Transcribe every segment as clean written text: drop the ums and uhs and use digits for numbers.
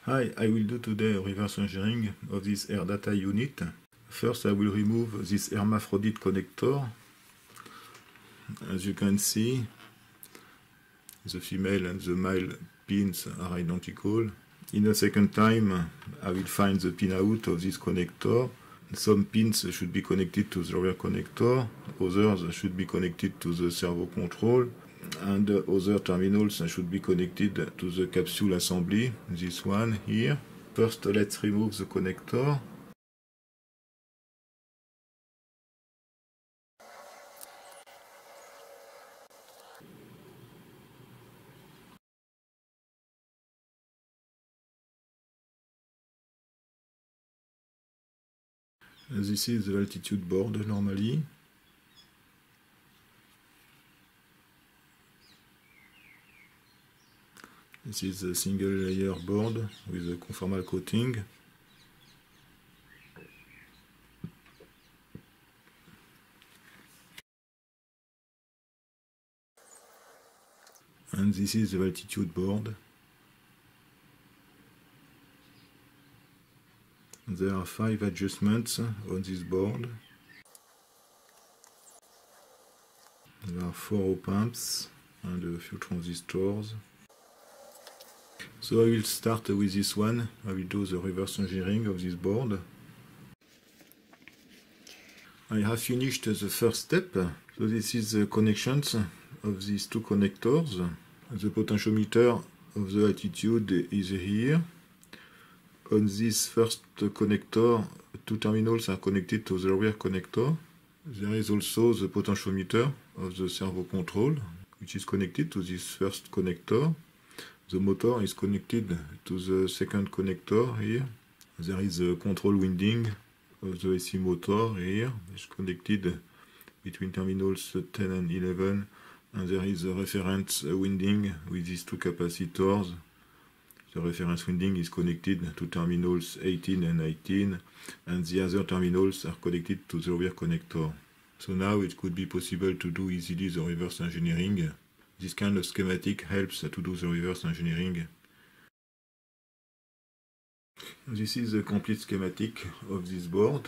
Hi, I will do today a reverse engineering of this air data unit. First, I will remove this hermaphrodite connector. As you can see, the female and the male pins are identical. In a second time, I will find the pin out of this connector. Some pins should be connected to the rear connector, others should be connected to the servo control, and other terminals should be connected to the capsule assembly, this one here. First, let's remove the connector. This is the altitude board normally. This is a single layer board with a conformal coating. And this is the altitude board. There are 5 adjustments on this board. There are 4 op-amps and a few transistors. So I will start with this one. I will do the reverse engineering of this board. I have finished the first step. So this is the connections of these 2 connectors. The potentiometer of the altitude is here. On this first connector, 2 terminals are connected to the rear connector. There is also the potentiometer of the servo control, which is connected to this first connector. The motor is connected to the second connector here. There is a control winding of the AC motor here. It's connected between terminals 10 and 11. And there is a reference winding with these 2 capacitors. The reference winding is connected to terminals 18 and 19, and the other terminals are connected to the rear connector. So now it could be possible to do easily the reverse engineering. This kind of schematic helps to do the reverse engineering. This is the complete schematic of this board.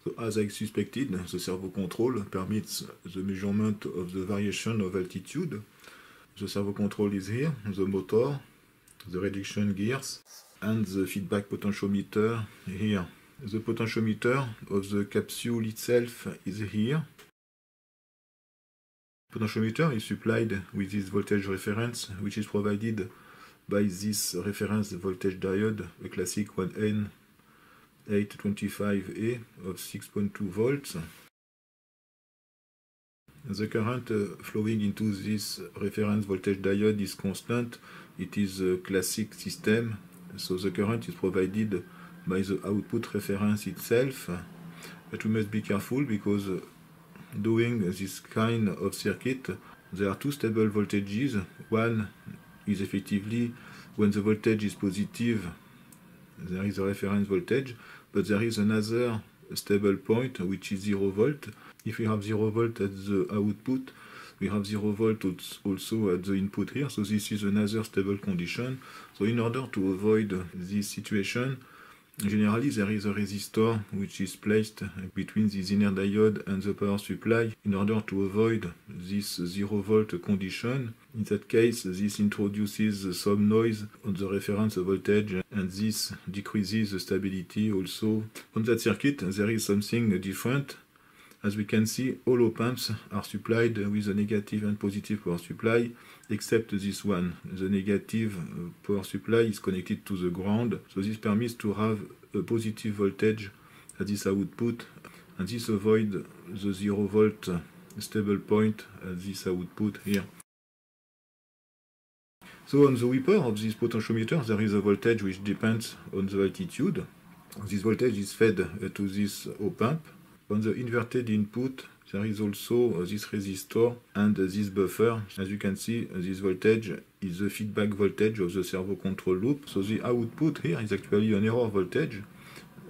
So as I suspected, the servo control permits the measurement of the variation of altitude. The servo control is here, the motor, the reduction gears, and the feedback potentiometer here. The potentiometer of the capsule itself is here. Potentiometer is supplied with this voltage reference, which is provided by this reference voltage diode, a classic 1N825A of 6.2 volts. The current flowing into this reference voltage diode is constant. It is a classic system, so the current is provided by the output reference itself. But we must be careful because doing this kind of circuit, there are 2 stable voltages. One is effectively when the voltage is positive, there is a reference voltage, but there is another stable point which is 0 volt. If we have 0 volt at the output, we have 0 volt also at the input here, so this is another stable condition. So in order to avoid this situation, generally there is a resistor which is placed between this inner diode and the power supply in order to avoid this 0 volt condition. In that case, this introduces some noise on the reference voltage and this decreases the stability also. On that circuit there is something different. As we can see, all op-amps are supplied with a negative and positive power supply, except this one. The negative power supply is connected to the ground, so this permits to have a positive voltage at this output, and this avoids the 0 volt stable point at this output here. So on the wiper of this potentiometer, there is a voltage which depends on the altitude. This voltage is fed to this op-amp. On the inverted input, there is also this resistor and this buffer. As you can see, this voltage is the feedback voltage of the servo control loop. So the output here is actually an error voltage.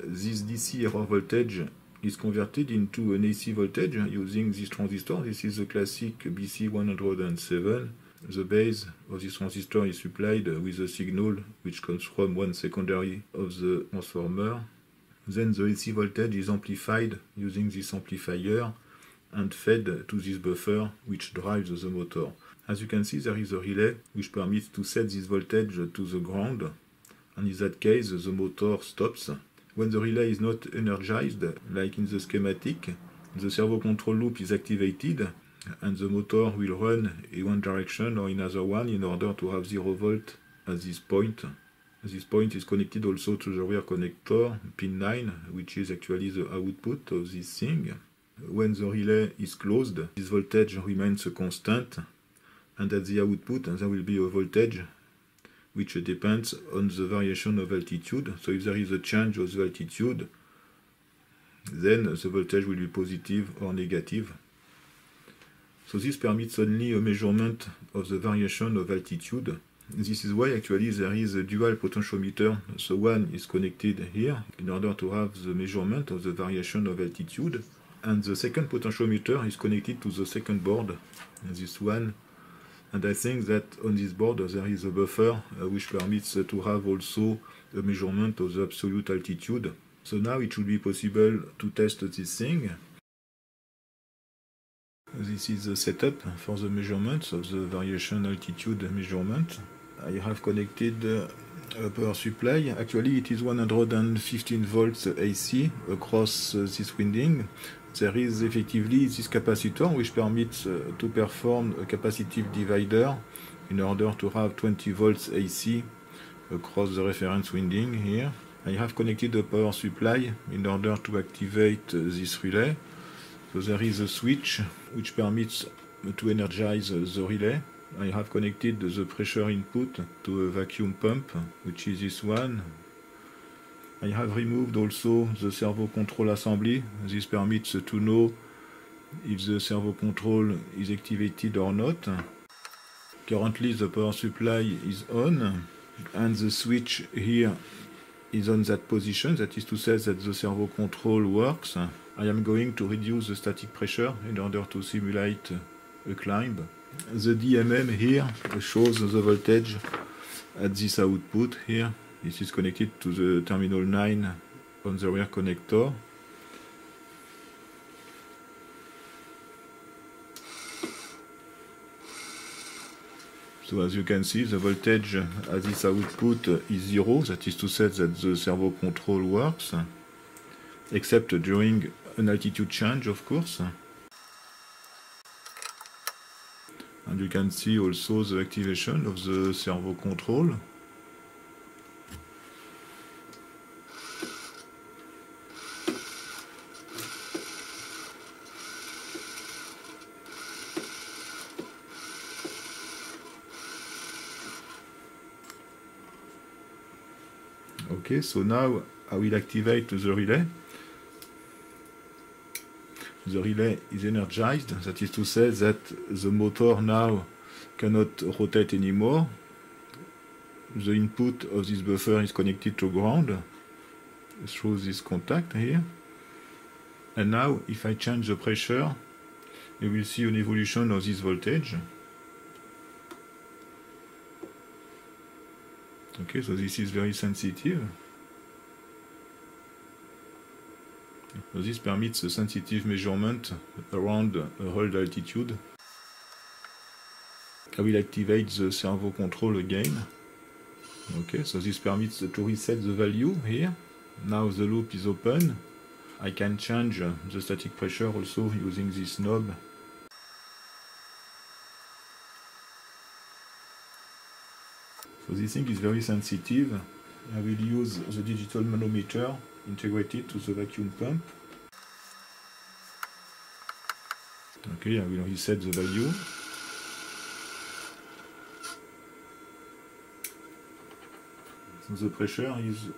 This DC error voltage is converted into an AC voltage using this transistor. This is the classic BC107. The base of this transistor is supplied with a signal which comes from one secondary of the transformer. Then the AC voltage is amplified using this amplifier and fed to this buffer which drives the motor. As you can see, there is a relay which permits to set this voltage to the ground, and in that case the motor stops. When the relay is not energized, like in the schematic, the servo control loop is activated and the motor will run in one direction or in another one in order to have 0 volt at this point. This point is connected also to the rear connector, pin 9, which is actually the output of this thing. When the relay is closed, this voltage remains constant, and at the output there will be a voltage which depends on the variation of altitude. So if there is a change of the altitude, then the voltage will be positive or negative. So this permits only a measurement of the variation of altitude. This is why actually there is a dual potentiometer. So one is connected here in order to have the measurement of the variation of altitude. And the second potentiometer is connected to the second board, this one. And I think that on this board there is a buffer which permits to have also a measurement of the absolute altitude. So now it should be possible to test this thing. This is the setup for the measurements of the variation altitude measurement. I have connected a power supply. Actually it is 115 volts AC across this winding. There is effectively this capacitor which permits to perform a capacitive divider in order to have 20 volts AC across the reference winding here. I have connected a power supply in order to activate this relay. So there is a switch which permits to energize the relay. I have connected the pressure input to a vacuum pump, which is this one. I have removed also the servo control assembly. This permits to know if the servo control is activated or not. Currently the power supply is on and the switch here is on that position, that is to say that the servo control works. I am going to reduce the static pressure in order to simulate a climb. The DMM here shows the voltage at this output here. This is connected to the terminal 9 on the rear connector. So as you can see, the voltage at this output is 0, that is to say that the servo control works, except during an altitude change, of course. And you can see also the activation of the servo control. Okay, so now I will activate the relay. The relay is energized, that is to say that the motor now cannot rotate anymore. The input of this buffer is connected to ground through this contact here. And now if I change the pressure, you will see an evolution of this voltage. Okay, so this is very sensitive. So this permits a sensitive measurement around a hold altitude. I will activate the servo control again. Okay, so this permits to reset the value here. Now the loop is open. I can change the static pressure also using this knob. So this thing is very sensitive. I will use the digital manometer integrated to the vacuum pump. Okay, I will reset the value. So the pressure is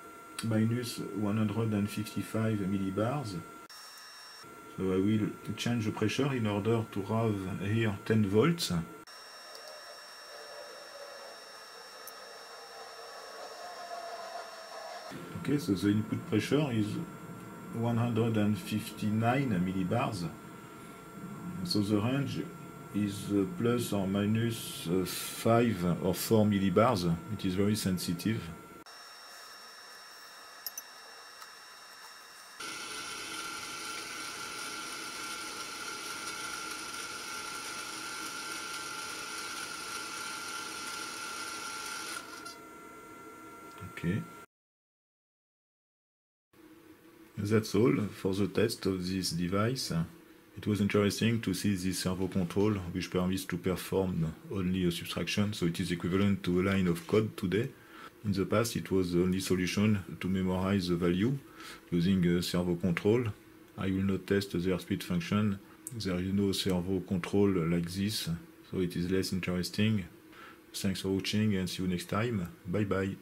minus 155 millibars. So I will change the pressure in order to have here 10 volts. Okay, so the input pressure is 159 millibars. So the range is plus or minus 5 or 4 millibars. It is very sensitive. Okay. That's all for the test of this device. It was interesting to see this servo control, which permits to perform only a subtraction, so it is equivalent to a line of code today. In the past, it was the only solution to memorize the value using a servo control. I will not test the airspeed function. There is no servo control like this, so it is less interesting. Thanks for watching and see you next time. Bye bye.